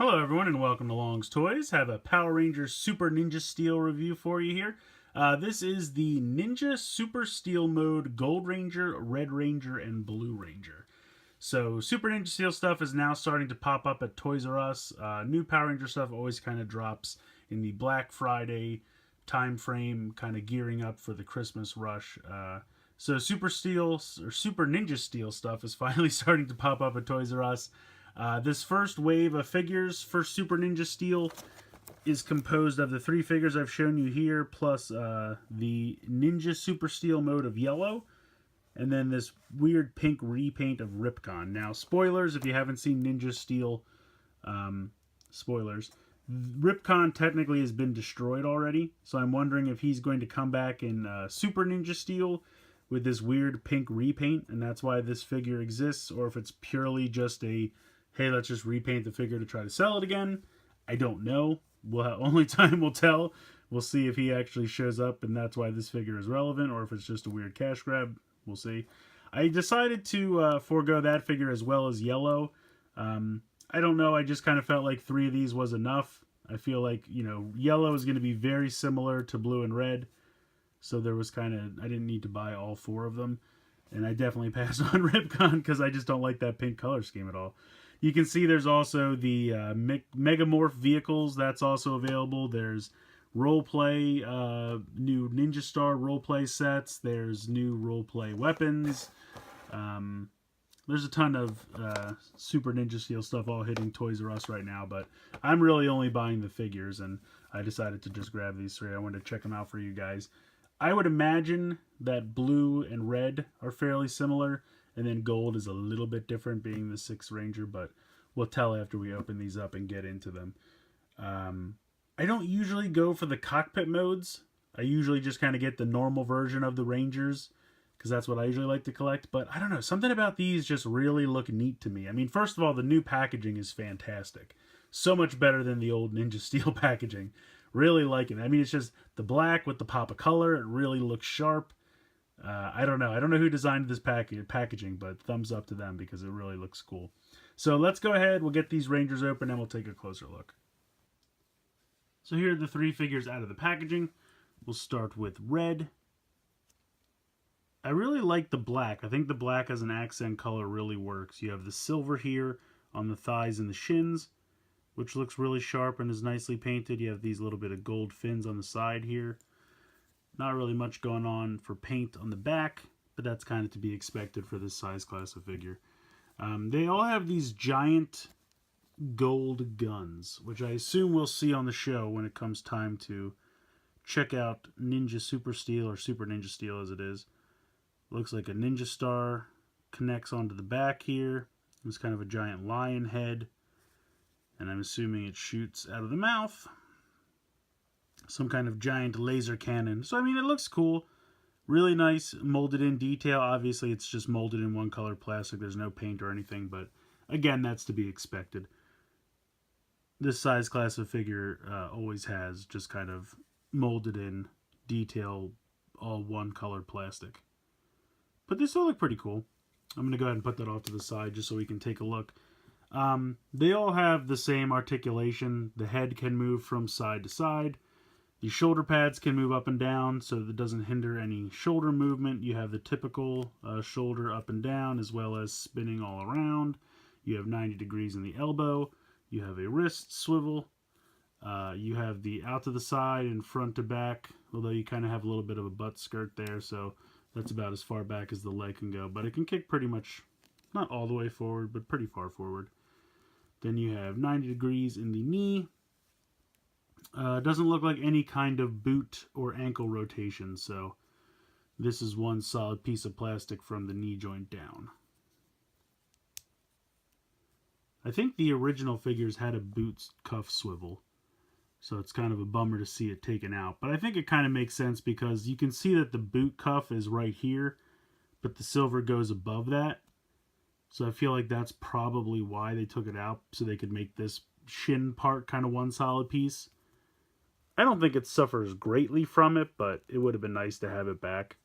Hello everyone and welcome to Long's Toys. Have a Power Rangers Super Ninja Steel review for you here. This is the Ninja Super Steel mode Gold Ranger, Red Ranger, and Blue Ranger. So Super Ninja Steel stuff is now starting to pop up at Toys R Us. New Power Ranger stuff always kind of drops in the Black Friday time frame, kind of gearing up for the Christmas rush. So Super Steel or Super Ninja Steel stuff is finally starting to pop up at Toys R Us. This first wave of figures for Super Ninja Steel is composed of the three figures I've shown you here, plus the Ninja Super Steel mode of yellow, and then this weird pink repaint of Ripcon. Now, spoilers, if you haven't seen Ninja Steel, spoilers, Ripcon technically has been destroyed already, so I'm wondering if he's going to come back in Super Ninja Steel with this weird pink repaint, and that's why this figure exists, or if it's purely just a hey, let's just repaint the figure to try to sell it again. I don't know. Only time will tell. We'll see if he actually shows up and that's why this figure is relevant, or if it's just a weird cash grab. We'll see. I decided to forego that figure as well as yellow. I don't know. I just kind of felt like three of these was enough. I feel like, yellow is going to be very similar to blue and red. So there was I didn't need to buy all four of them. And I definitely passed on Ripcon because I just don't like that pink color scheme at all. You can see there's also the Megamorph vehicles. That's also available. There's roleplay, new Ninja Star roleplay sets. There's new roleplay weapons. There's a ton of Super Ninja Steel stuff all hitting Toys R Us right now. But I'm really only buying the figures, and I decided to just grab these three. I wanted to check them out for you guys. I would imagine that blue and red are fairly similar. And then gold is a little bit different, being the 6th Ranger, but we'll tell after we open these up and get into them. I don't usually go for the cockpit modes. I usually just kind of get the normal version of the Rangers, because that's what I usually like to collect. But I don't know, something about these just really look neat to me. I mean, first of all, the new packaging is fantastic. So much better than the old Ninja Steel packaging. Really liking it. I mean, it's just the black with the pop of color. It really looks sharp. I don't know. I don't know who designed this packaging, but thumbs up to them because it really looks cool. So let's go ahead. We'll get these Rangers open and we'll take a closer look. So here are the three figures out of the packaging. We'll start with red. I really like the black. I think the black as an accent color really works. You have the silver here on the thighs and the shins, which looks really sharp and is nicely painted. You have these little bit of gold fins on the side here. Not really much going on for paint on the back, but that's kind of to be expected for this size class of figure. They all have these giant gold guns, which I assume we'll see on the show when it comes time to check out Ninja Super Steel, or Super Ninja Steel as it is. Looks like a Ninja Star connects onto the back here. It's kind of a giant lion head, and I'm assuming it shoots out of the mouth. Some kind of giant laser cannon. So, I mean, it looks cool. Really nice molded in detail. Obviously, it's just molded in one color plastic. There's no paint or anything, but again, that's to be expected. This size class of figure always has just kind of molded in detail, all one color plastic. But they still look pretty cool. I'm going to go ahead and put that off to the side just so we can take a look. They all have the same articulation. The head can move from side to side. The shoulder pads can move up and down, so that doesn't hinder any shoulder movement. You have the typical shoulder up and down, as well as spinning all around. You have 90 degrees in the elbow. You have a wrist swivel. You have the out to the side and front to back, although you kind of have a little bit of a butt skirt there, so that's about as far back as the leg can go. But it can kick pretty much, not all the way forward, but pretty far forward. Then you have 90 degrees in the knee. Doesn't look like any kind of boot or ankle rotation, so this is one solid piece of plastic from the knee joint down. I think the original figures had a boot cuff swivel, so it's kind of a bummer to see it taken out. But I think it kind of makes sense because you can see that the boot cuff is right here, but the silver goes above that. So I feel like that's probably why they took it out, so they could make this shin part kind of one solid piece. I don't think it suffers greatly from it, but it would have been nice to have it back.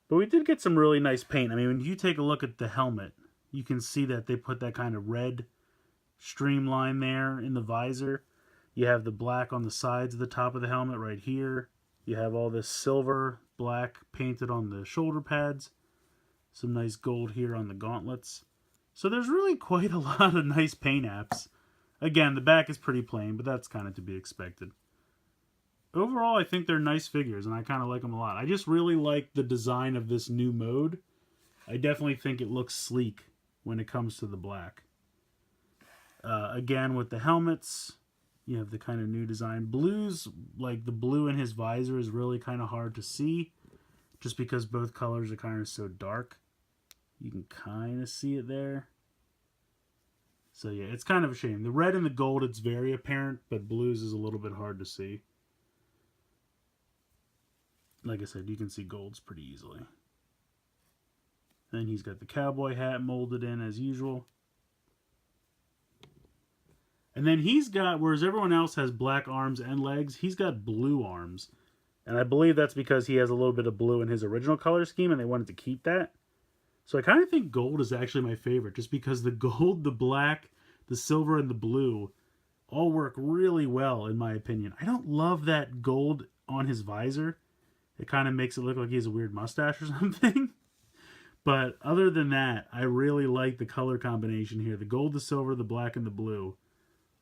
But we did get some really nice paint. I mean, when you take a look at the helmet, you can see that they put that kind of red streamline there in the visor. You have the black on the sides of the top of the helmet right here. You have all this silver, black painted on the shoulder pads. Some nice gold here on the gauntlets. So there's really quite a lot of nice paint apps. Again, the back is pretty plain, but that's kind of to be expected. Overall, I think they're nice figures, and I kind of like them a lot. I just really like the design of this new mode. I definitely think it looks sleek when it comes to the black. Again, with the helmets, you have the kind of new design. Blues, like the blue in his visor is really kind of hard to see, just because both colors are kind of so dark. You can kind of see it there. So yeah, it's kind of a shame. The red and the gold, it's very apparent, but blues is a little bit hard to see. Like I said, you can see golds pretty easily. Then he's got the cowboy hat molded in as usual. And then he's got, whereas everyone else has black arms and legs, he's got blue arms. And I believe that's because he has a little bit of blue in his original color scheme and they wanted to keep that. So I kind of think gold is actually my favorite, just because the gold, the black, the silver, and the blue all work really well, in my opinion. I don't love that gold on his visor. It kind of makes it look like he has a weird mustache or something. But other than that, I really like the color combination here. The gold, the silver, the black, and the blue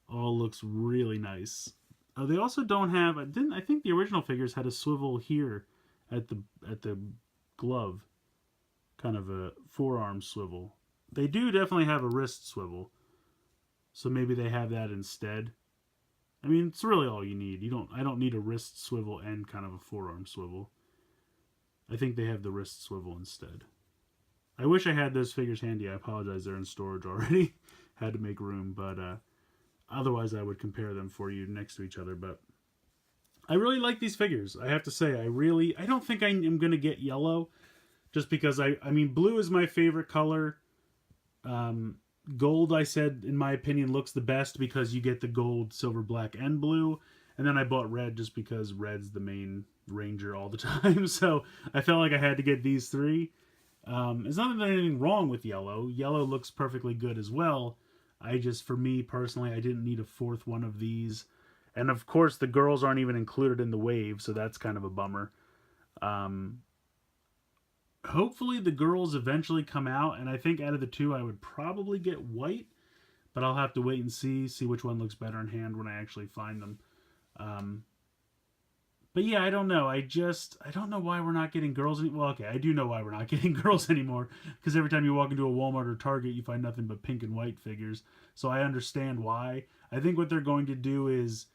all looks really nice. They also don't have, I think the original figures had a swivel here at the glove. Kind of a forearm swivel. They do definitely have a wrist swivel. So maybe they have that instead. I mean, it's really all you need. I don't need a wrist swivel and kind of a forearm swivel. I think they have the wrist swivel instead. I wish I had those figures handy. I apologize, they're in storage already. Had to make room, but otherwise I would compare them for you next to each other. But I really like these figures. I have to say, I don't think I am going to get yellow, just because I mean, blue is my favorite color. Gold, I said, in my opinion, looks the best because you get the gold, silver, black, and blue. And then I bought red just because red's the main ranger all the time. So I felt like I had to get these three. There's not anything wrong with yellow. Yellow looks perfectly good as well. For me personally, I didn't need a fourth one of these. And of course, the girls aren't even included in the wave, so that's kind of a bummer. Hopefully the girls eventually come out, and I think out of the two I would probably get white, but I'll have to wait and see which one looks better in hand when I actually find them. But yeah, I don't know. I don't know why we're not getting girls. Well, okay, I do know why we're not getting girls anymore, because every time you walk into a Walmart or Target, you find nothing but pink and white figures. So I understand why. I think what they're going to do is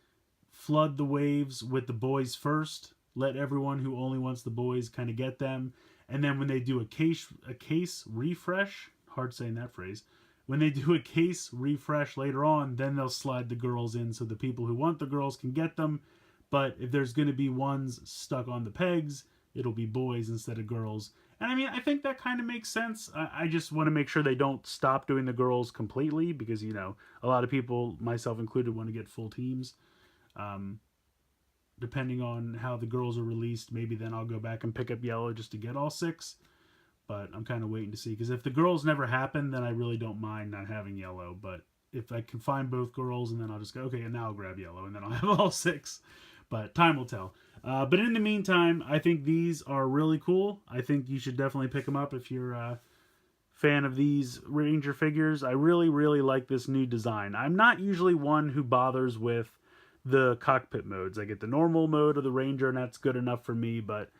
flood the waves with the boys first, let everyone who only wants the boys kind of get them, and then when they do a case refresh, hard saying that phrase, when they do a case refresh later on, then they'll slide the girls in so the people who want the girls can get them. But if there's going to be ones stuck on the pegs, it'll be boys instead of girls. And I mean, I think that kind of makes sense. I just want to make sure they don't stop doing the girls completely, because, you know, a lot of people, myself included, want to get full teams. Depending on how the girls are released, maybe then I'll go back and pick up yellow just to get all 6. But I'm kind of waiting to see, because if the girls never happen, then I really don't mind not having yellow. But if I can find both girls, and then I'll just go, okay, and now I'll grab yellow, and then I'll have all 6. But time will tell. But in the meantime, I think these are really cool. I think you should definitely pick them up if you're a fan of these Ranger figures. I really, really like this new design. I'm not usually one who bothers with the cockpit modes. I get the normal mode of the Ranger, and that's good enough for me, but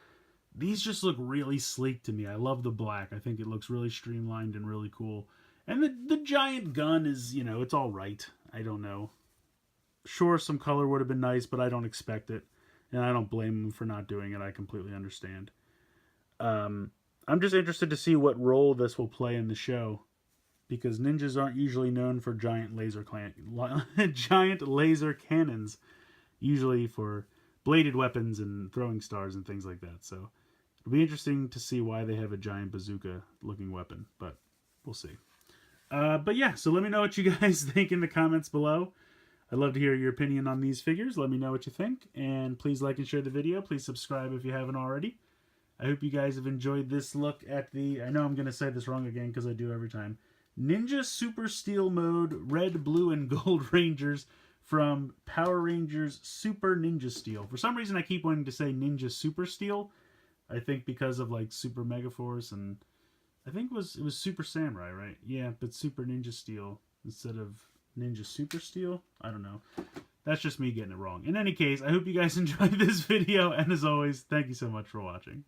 these just look really sleek to me. I love the black. I think it looks really streamlined and really cool. And the giant gun is, you know, it's all right. I don't know. Sure, some color would have been nice, but I don't expect it. And I don't blame them for not doing it. I completely understand. I'm just interested to see what role this will play in the show, because ninjas aren't usually known for giant laser cannons, usually for bladed weapons and throwing stars and things like that. So it'll be interesting to see why they have a giant bazooka looking weapon, but we'll see. But yeah, so let me know what you guys think in the comments below. I'd love to hear your opinion on these figures. Let me know what you think, and please like and share the video. Please subscribe if you haven't already. I hope you guys have enjoyed this look at the, I know I'm going to say this wrong again because I do every time, Ninja Super Steel Mode Red, Blue, and Gold Rangers from Power Rangers Super Ninja Steel. For some reason, I keep wanting to say Ninja Super Steel. I think because of like Super Megaforce, and I think it was Super Samurai, right? Yeah, but Super Ninja Steel instead of Ninja Super Steel. I don't know. That's just me getting it wrong. In any case, I hope you guys enjoyed this video, and as always, thank you so much for watching.